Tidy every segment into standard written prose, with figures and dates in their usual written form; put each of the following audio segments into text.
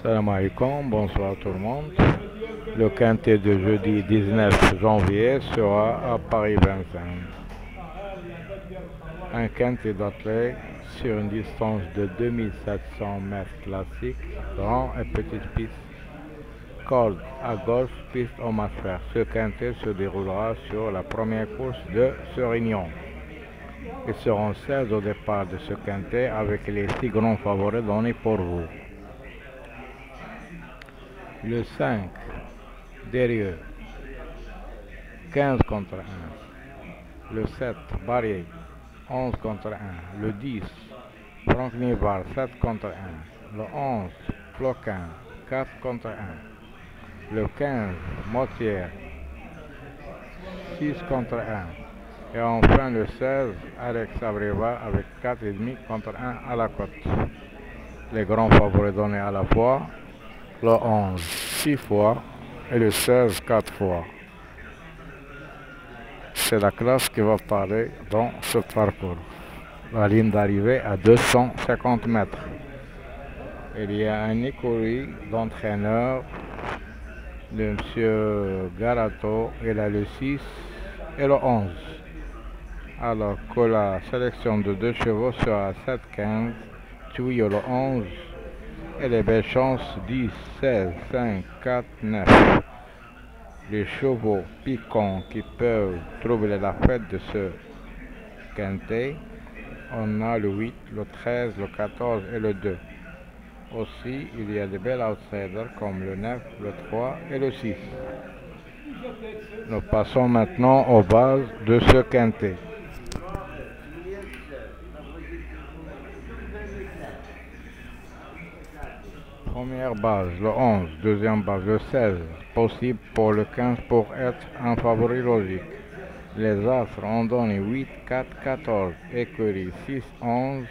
Salam alaikum, bonsoir tout le monde. Le quintet de jeudi 19 janvier sera à Paris 25. Un quintet d'athlètes sur une distance de 2700 mètres classiques, grand et petite piste, corde à gauche, piste en masse-fer. Ce quintet se déroulera sur la première course de ce réunion. Ils seront 16 au départ de ce quintet avec les 6 grands favoris donnés pour vous. Le 5, Derrieux, 15 contre 1. Le 7, Barrier, 11 contre 1. Le 10, Franck Nivar, 7 contre 1. Le 11, Floquin, 4 contre 1. Le 15, Motière, 6 contre 1. Et enfin le 16, Alex Abreva avec 4,5 contre 1 à la cote. Les grands favoris donnés à la fois, le 11, 6 fois et le 16, 4 fois. C'est la classe qui va parler dans ce parcours. La ligne d'arrivée à 250 mètres. Il y a un écurie d'entraîneur de M. Garato. Il a le 6 et le 11. Alors que la sélection de 2 chevaux sera 7-15, Tuyau le 11 et les belles chances 10, 16, 5, 4, 9. Les chevaux piquants qui peuvent troubler la fête de ce quintet, on a le 8, le 13, le 14 et le 2. Aussi, il y a de belles outsiders comme le 9, le 3 et le 6. Nous passons maintenant aux bases de ce quintet. Première base, le 11. Deuxième base, le 16. Possible pour le 15 pour être un favori logique. Les astres ont donné 8, 4, 14. Écurie 6, 11.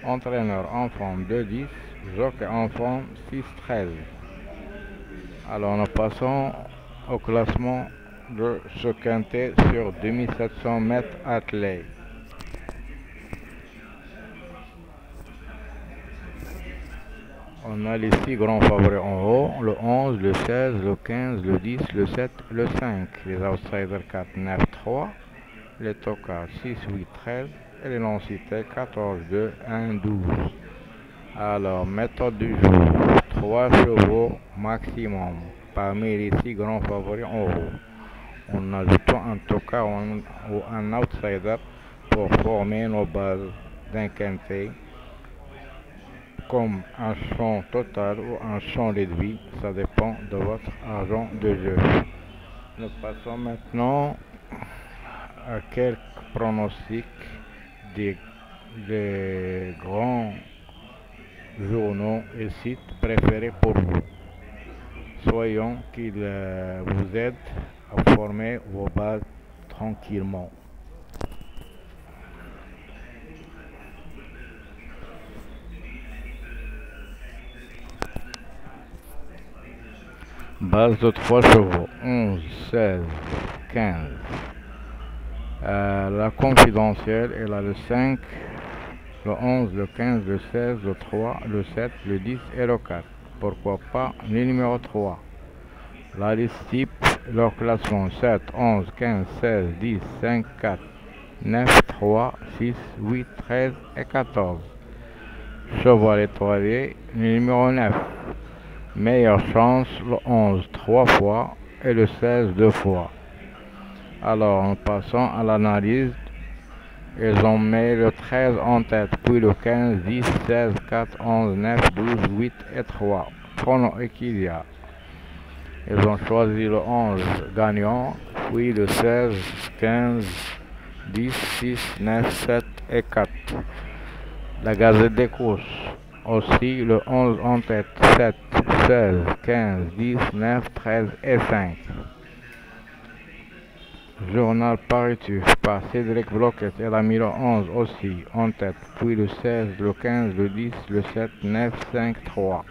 Entraîneur enfant 2, 10. Jockey enfant 6, 13. Alors nous passons au classement de ce quintet sur 2700 mètres attelés. On a les 6 grands favoris en haut, le 11, le 16, le 15, le 10, le 7, le 5. Les outsiders 4, 9, 3. Les tocards 6, 8, 13. Et les non-cités 14, 2, 1, 12. Alors, méthode du jour. 3 chevaux maximum parmi les 6 grands favoris en haut. En ajoutant un tocard ou un outsider pour former nos bases d'un quintet, comme un champ total ou un champ réduit, ça dépend de votre argent de jeu. Nous passons maintenant à quelques pronostics des grands journaux et sites préférés pour vous. Soyons qu'ils vous aident à former vos bases tranquillement. Base de 3 chevaux, 11, 16, 15. La confidentielle, elle a le 5, le 11, le 15, le 16, le 3, le 7, le 10 et le 4. Pourquoi pas le numéro 3. La liste type, leur classement 7, 11, 15, 16, 10, 5, 4, 9, 3, 6, 8, 13 et 14. Cheval étoilé, le numéro 9. Meilleure chance, le 11 3 fois et le 16 2 fois. Alors, en passant à l'analyse, ils ont mis le 13 en tête, puis le 15, 10, 16, 4, 11, 9, 12, 8 et 3. Chrono Equidia. Ils ont choisi le 11 gagnant, puis le 16, 15, 10, 6, 9, 7 et 4. La Gazette des courses. Aussi le 11 en tête, 7, 16, 15, 10, 9, 13 et 5. Journal Paritus par Cédric Bloquet, elle a mis le 11 aussi en tête, puis le 16, le 15, le 10, le 7, 9, 5, 3.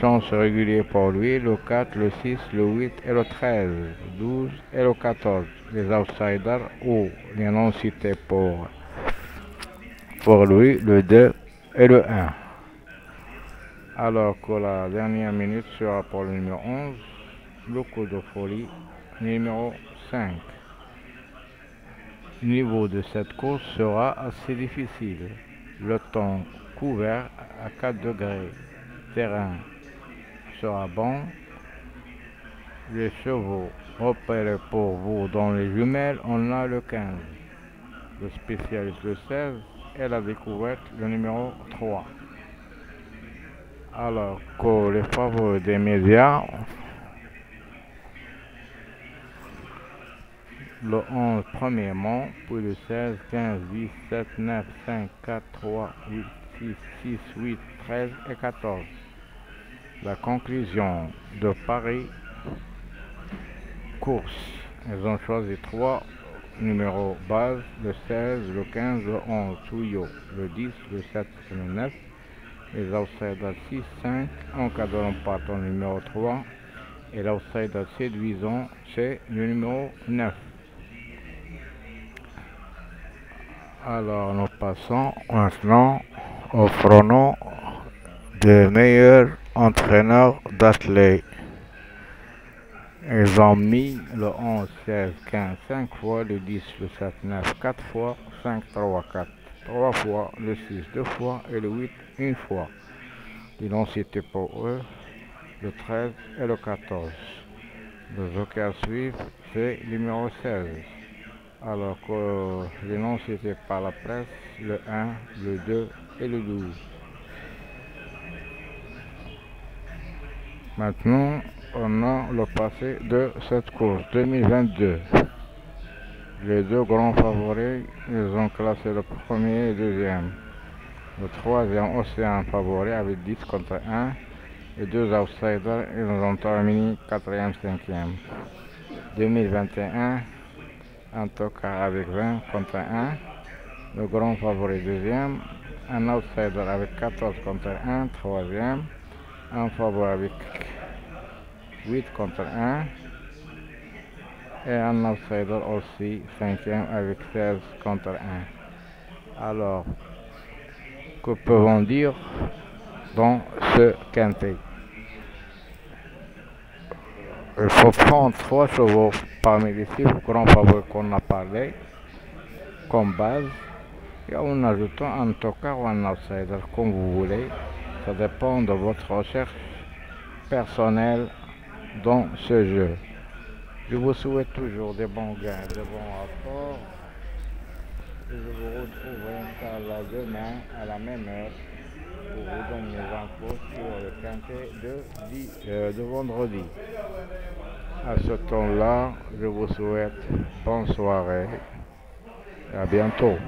Chance régulier pour lui, le 4, le 6, le 8 et le 13, 12 et le 14. Les outsiders ou les non cités pour lui, le 2 et le 1. Alors que la dernière minute sera pour le numéro 11, le coup de folie numéro 5. Le niveau de cette course sera assez difficile. Le temps couvert à 4 degrés. Terrain sera bon. Les chevaux repérés pour vous dans les jumelles, on a le 15. Le spécialiste le 16 et la découverte le numéro 3. Alors que les favoris des médias, le 11 premièrement, puis le 16, 15, 10, 7, 9, 5, 4, 3, 8, 6, 8, 13 et 14. La conclusion de Paris course. Ils ont choisi 3 numéros base, le 16, le 15, le 11, Touillot, le 10, le 7 et le 9. Les outsiders 6, 5, en cas de l'empat au numéro 3. Et l'outsider séduisant, c'est le numéro 9. Alors nous passons maintenant au chrono des meilleurs entraîneurs d'athlètes. Ils ont mis le 11, 16, 15, 5 fois, le 10, le 7, 9, 4 fois, 5, 3, 4, 3 fois, le 6, 2 fois et le 8, une fois. Les noms cités pour eux, le 13 et le 14. Le joker suivant, c'est le numéro 16. Alors que les noms cités par la presse, le 1, le 2 et le 12. Maintenant, on a le passé de cette course 2022. Les deux grands favoris, ils ont classé le premier et le deuxième. Le troisième aussi un favori avec 10 contre 1. Les deux outsiders, ils ont terminé 4e, 5e. 2021, un tocard avec 20 contre 1. Le grand favori deuxième. Un outsider avec 14 contre 1, troisième. Un favori avec 8 contre 1. Et un outsider aussi, 5e avec 16 contre 1. Alors, que peut-on dire dans ce quintet? Il faut prendre 3 chevaux parmi les 6 grands favoris qu'on a parlé comme base et en ajoutant un tocard ou un outsider comme vous voulez. Ça dépend de votre recherche personnelle dans ce jeu. Je vous souhaite toujours des bons gains, de bons rapports. Et je vous retrouverai Inch'Allah demain à la même heure pour vous donner les infos sur le quintet de vendredi. À ce temps-là, je vous souhaite bonne soirée et à bientôt.